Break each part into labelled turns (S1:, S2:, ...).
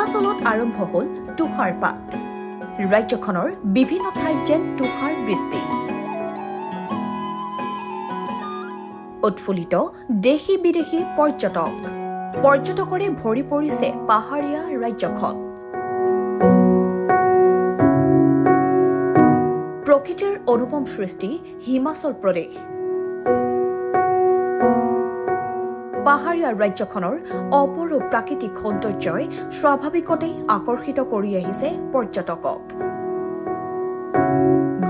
S1: হিমাচলত আৰম্ভ হ'ল তুষাৰপাত ৰাজ্যখনৰ বিভিন্ন ঠাইত যেন তুষাৰ বৃষ্টি উৎফুল্লিত দেশী বিদেশী পৰ্যটকৰে ভৰি পৰিছে পাহাৰীয়া ৰাজ্যখন প্ৰকৃতিৰ অনুপম সৃষ্টি হিমাচল প্ৰদেশ পাহাৰীয়া ৰাজ্যখনৰ অপৰূপ প্ৰাকৃতিক সৌন্দৰ্যই স্বাভাৱিকতেই আকৰ্ষিত কৰি আহিছে পৰ্যটকক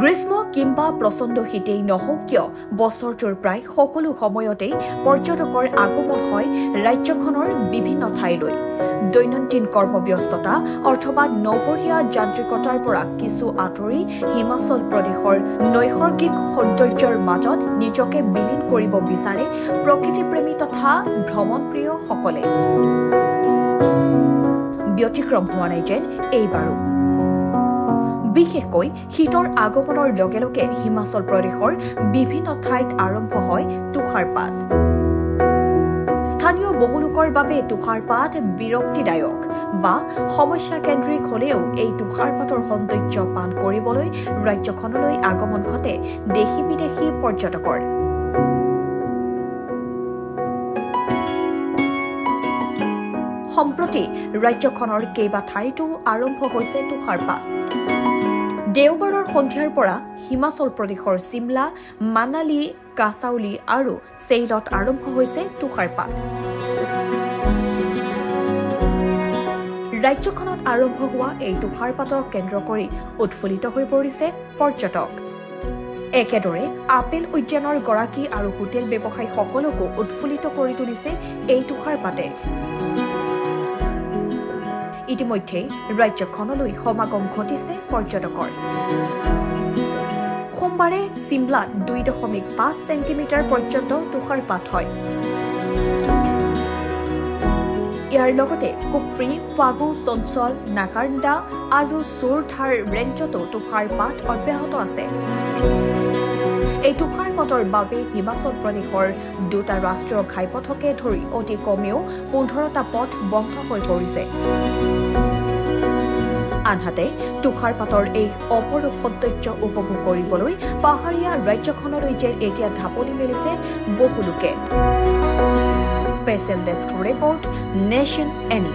S1: গ্ৰীষ্ম কিংবা প্ৰচণ্ড শীতেই নহওক কিয় বছৰটোৰ প্ৰায় সকলো সময়তেই পৰ্যটকৰ আগমন হয় ৰাজ্যখনৰ বিভিন্ন ঠাইলৈ দৈনন্দিন কৰ্মব্যস্ততা অথবা নগৰীয়া যান্ত্ৰিকতাৰ পৰা কিছু আঁতৰি হিমাচল প্ৰদেশৰ নৈসৰ্গিক সৌন্দৰ্যৰ মাজত নিজকে বিলীন কৰিব বিচাৰে প্ৰকৃতিপ্ৰেমী তথা ভ্ৰমণপ্ৰিয়সকলে ব্যতিক্ৰম হোৱা নাই যেন এইবাৰো বিশেষকৈ শীতৰ আগমনৰ লগে লগে হিমাচল প্ৰদেশৰ বিভিন্ন ঠাইত আৰম্ভ হয় তুষাৰপাত স্থানীয় বহু লোকৰ বাবে তুষাৰপাত বিৰক্তিদায়ক বা সমস্যাকেন্দ্ৰিক হলেও এই তুষাৰপাতৰ সৌন্দৰ্য পান কৰিবলৈ ৰাজ্যখনলৈ আগমন ঘটে দেশী বিদেশী পৰ্যটকৰ সম্প্ৰতি ৰাজ্যখনৰ কেইবা ঠাইতো আৰম্ভ হৈছে তুষাৰপাত দেওবাৰৰ সন্ধিয়াৰ পৰা হিমাচল প্ৰদেশৰ চিমলা মানালী কাছাউলি আৰু চেইলত আৰম্ভ হৈছে তুষাৰপাত ৰাজ্যখনত আৰম্ভ হোৱা এই তুষাৰপাতক কেন্দ্ৰ কৰি উৎফুল্লিত হৈ পৰিছে পৰ্যটক একেদৰে আপেল উদ্যানৰ গৰাকী আৰু হোটেল ব্যৱসায়ীসকলকো উৎফুল্লিত কৰি তুলিছে এই তুষাৰপাতে ইতিমধ্যে ৰাজ্যখনলৈ সমাগম ঘটিছে পৰ্যটকৰ সোমবাৰে চিমলাত 2.5 সেণ্টিমিটাৰ পৰ্যন্ত তুষাৰপাত হয় ইয়াৰ লগতে কুফ্ৰী ফাগু চঞ্চল নাকাণ্ডা আৰু চোৰধাৰ ৰেঞ্জতো তুষাৰপাত অব্যাহত আছে এই তুষাৰপাতৰ বাবে হিমাচল প্ৰদেশৰ 2টা ৰাষ্ট্ৰীয় ঘাইপথকে ধৰি অতি কমেও 15টা পথ বন্ধ হৈ পৰিছে আনহাতে তুষাৰপাতৰ এই অপৰূপ সৌন্দৰ্য উপভোগ কৰিবলৈ পাহাৰীয়া ৰাজ্যখনলৈ যেন এতিয়া ঢাপলি মেলিছে বহু লোকে special desk report nation any